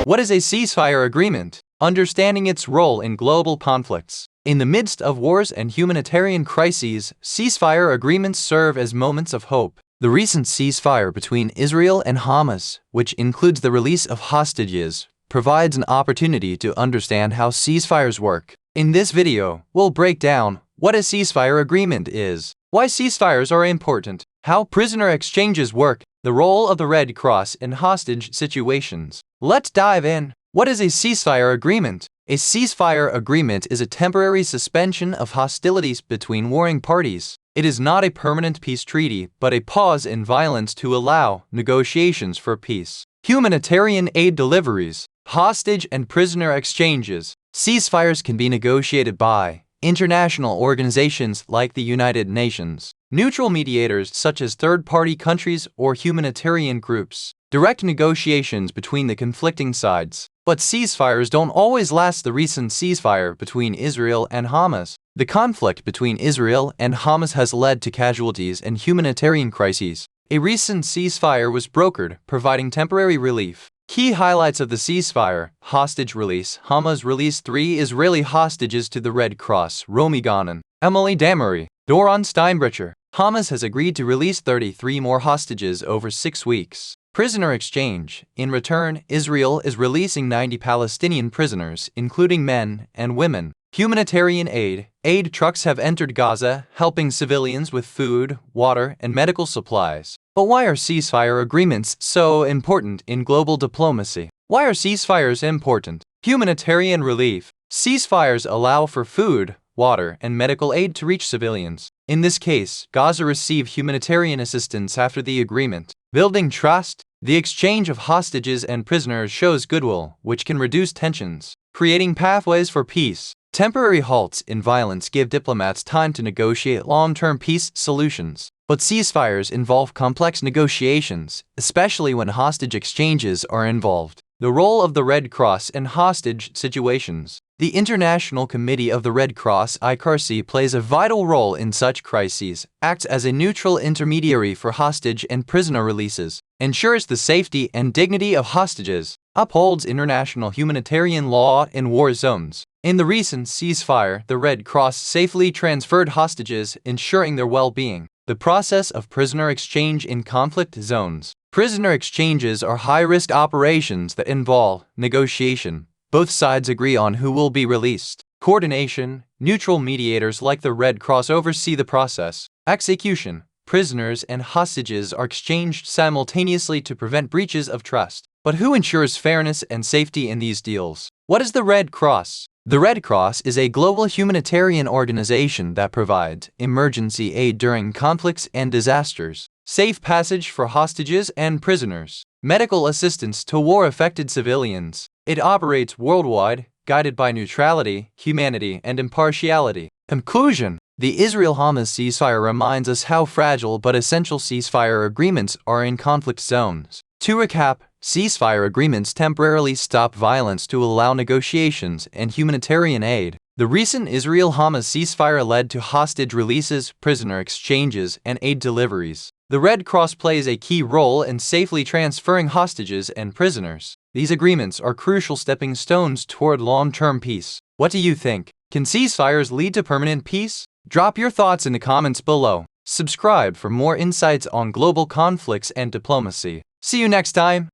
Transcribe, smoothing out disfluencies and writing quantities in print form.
What is a ceasefire agreement? Understanding its role in global conflicts. In the midst of wars and humanitarian crises, ceasefire agreements serve as moments of hope. The recent ceasefire between Israel and Hamas, which includes the release of hostages, provides an opportunity to understand how ceasefires work. In this video, we'll break down what a ceasefire agreement is, why ceasefires are important, how prisoner exchanges work, the role of the Red Cross in hostage situations. Let's dive in. What is a ceasefire agreement? A ceasefire agreement is a temporary suspension of hostilities between warring parties. It is not a permanent peace treaty, but a pause in violence to allow negotiations for peace. Humanitarian aid deliveries, hostage and prisoner exchanges. Ceasefires can be negotiated by international organizations like the United Nations, neutral mediators such as third-party countries or humanitarian groups, direct negotiations between the conflicting sides. But ceasefires don't always last. The recent ceasefire between Israel and Hamas. The conflict between Israel and Hamas has led to casualties and humanitarian crises. A recent ceasefire was brokered, providing temporary relief. Key highlights of the ceasefire: hostage release. Hamas released 3 Israeli hostages to the Red Cross: Romi Ghanem, Emily Damery, Doron Steinbrecher. Hamas has agreed to release 33 more hostages over 6 weeks. Prisoner exchange. In return, Israel is releasing 90 Palestinian prisoners, including men and women. Humanitarian aid. Aid trucks have entered Gaza, helping civilians with food, water, and medical supplies. But why are ceasefire agreements so important in global diplomacy? Why are ceasefires important? Humanitarian relief. Ceasefires allow for food, water, and medical aid to reach civilians. In this case, Gaza received humanitarian assistance after the agreement. Building trust. The exchange of hostages and prisoners shows goodwill, which can reduce tensions. Creating pathways for peace. Temporary halts in violence give diplomats time to negotiate long-term peace solutions. But ceasefires involve complex negotiations, especially when hostage exchanges are involved. The role of the Red Cross in hostage situations. The International Committee of the Red Cross (ICRC) plays a vital role in such crises, acts as a neutral intermediary for hostage and prisoner releases, ensures the safety and dignity of hostages, upholds international humanitarian law in war zones. In the recent ceasefire, the Red Cross safely transferred hostages, ensuring their well-being. The process of prisoner exchange in conflict zones. Prisoner exchanges are high-risk operations that involve negotiation. Both sides agree on who will be released. Coordination. Neutral mediators like the Red Cross oversee the process. Execution. Prisoners and hostages are exchanged simultaneously to prevent breaches of trust. But who ensures fairness and safety in these deals? What is the Red Cross? The Red Cross is a global humanitarian organization that provides emergency aid during conflicts and disasters, safe passage for hostages and prisoners, medical assistance to war-affected civilians. It operates worldwide, guided by neutrality, humanity, and impartiality. Conclusion. The Israel-Hamas ceasefire reminds us how fragile but essential ceasefire agreements are in conflict zones. To recap, ceasefire agreements temporarily stop violence to allow negotiations and humanitarian aid. The recent Israel-Hamas ceasefire led to hostage releases, prisoner exchanges, and aid deliveries. The Red Cross plays a key role in safely transferring hostages and prisoners. These agreements are crucial stepping stones toward long-term peace. What do you think? Can ceasefires lead to permanent peace? Drop your thoughts in the comments below. Subscribe for more insights on global conflicts and diplomacy. See you next time.